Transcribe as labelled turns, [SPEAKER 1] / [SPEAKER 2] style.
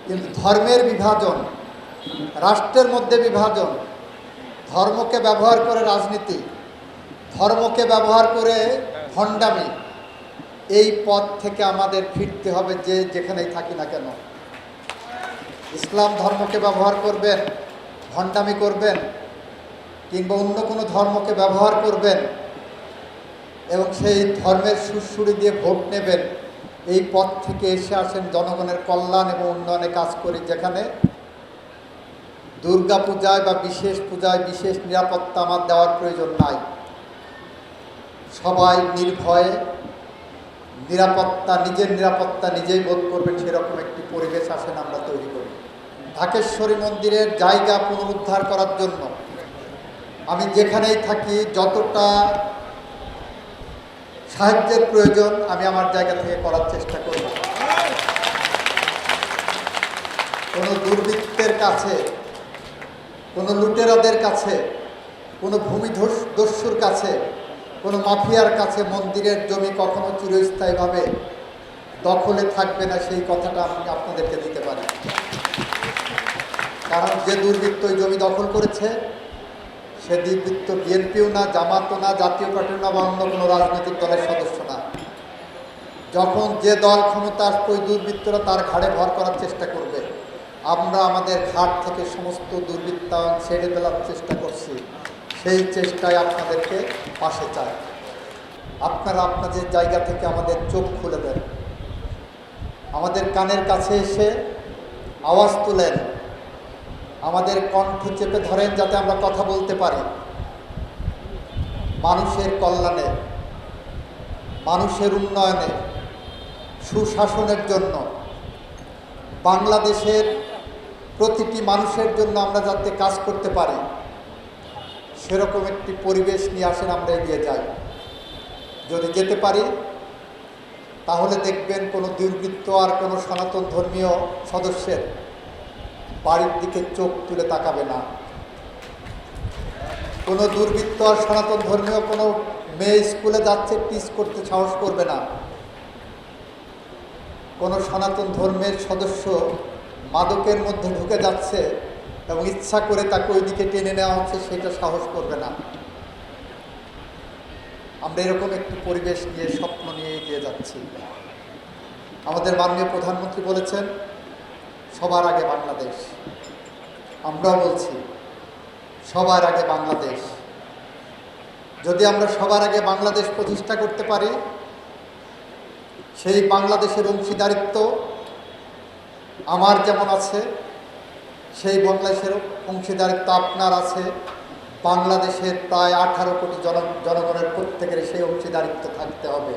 [SPEAKER 1] কিন্তু ধর্মের বিভাজন, রাষ্ট্রের মধ্যে বিভাজন, ধর্মকে ব্যবহার করে রাজনীতি, ধর্মকে ব্যবহার করে ভণ্ডামি, এই পথ থেকে আমাদের ফিরতে হবে যে যেখানেই থাকি না কেন। ইসলাম ধর্মকে ব্যবহার করবেন, ভণ্ডামি করবেন, কিংবা অন্য কোনো ধর্মকে ব্যবহার করবেন এবং সেই ধর্মের সুরসুরি দিয়ে ভোট নেবেন, এই পথ থেকে এসে আসেন জনগণের কল্যাণ এবং উন্নয়নে কাজ করি, যেখানে দুর্গা পূজায় বা বিশেষ পূজায় বিশেষ নিরাপত্তা আমার দেওয়ার প্রয়োজন নাই। সবাই নির্ভয়ে নিজের নিরাপত্তা নিজেই বোধ করবেন, সেরকম একটি পরিবেশ আসেন আমরা তৈরি করি। ঢাকেশ্বরী মন্দিরের জায়গা পুনরুদ্ধার করার জন্য আমি যেখানেই থাকি যতটা সাহায্যের প্রয়োজন আমি আমার জায়গা থেকে করার চেষ্টা করব। কোনো দুর্বৃত্তের কাছে, কোনো লুটেরাদের কাছে, কোনো ভূমিদস্যুর কাছে, কোনো মাফিয়ার কাছে মন্দিরের জমি কখনো চিরস্থায়ীভাবে দখলে থাকবে না, সেই কথাটা আমি আপনাদেরকে দিতে পারি। কারণ যে দুর্বৃত্ত ওই জমি দখল করেছে সে দুর্বৃত্ত বিএনপিও না, জামাতও না, জাতীয় পার্টিও না, বা অন্য কোনো রাজনৈতিক দলের সদস্য না। যখন যে দল ক্ষমতা আসবে ওই দুর্বৃত্তরা তার ঘাড়ে ভর করার চেষ্টা করবে। আমরা আমাদের ঘাট থেকে সমস্ত দুর্বৃত্তায়ন ছেড়ে ফেলার চেষ্টা করছি, সেই চেষ্টায় আপনাদেরকে পাশে চাই। আপনারা আপনাদের জায়গা থেকে আমাদের চোখ খুলে দেন, আমাদের কানের কাছে এসে আওয়াজ তুলেন, আমাদের কণ্ঠ চেপে ধরেন যাতে আমরা কথা বলতে পারি। মানুষের কল্যাণে, মানুষের উন্নয়নে, সুশাসনের জন্য, বাংলাদেশের প্রতিটি মানুষের জন্য আমরা যাতে কাজ করতে পারি, সেরকম একটি পরিবেশ নিয়ে আসেন, আমরা এগিয়ে যাই। যদি যেতে পারি তাহলে দেখবেন কোনো দুর্বৃত্ত আর কোনো সনাতন ধর্মীয় সদস্যের বাড়ির দিকে চোখ তুলে তাকাবে না। কোনো দুর্বৃত্ত আর সনাতন ধর্মীয় কোনো মেয়ে স্কুলে যাচ্ছে টিচ করতে সাহস করবে না। কোনো সনাতন ধর্মের সদস্য মাদকের মধ্যে ঢুকে যাচ্ছে এবং ইচ্ছা করে তাকে ওই দিকে টেনে নেওয়া হচ্ছে, সেটা সাহস করবে না। আমরা এরকম একটি পরিবেশ নিয়ে, স্বপ্ন নিয়ে এগিয়ে যাচ্ছি। আমাদের মাননীয় প্রধানমন্ত্রী বলেছেন সবার আগে বাংলাদেশ। আমরাও বলছি সবার আগে বাংলাদেশ। যদি আমরা সবার আগে বাংলাদেশ প্রতিষ্ঠা করতে পারি, সেই বাংলাদেশের অংশীদারিত্ব আমার যেমন আছে, সেই বাংলাদেশের অংশীদারিত্ব আপনার আছে, বাংলাদেশের প্রায় 18 কোটি জনগণের প্রত্যেকের সেই অংশীদারিত্ব থাকতে হবে।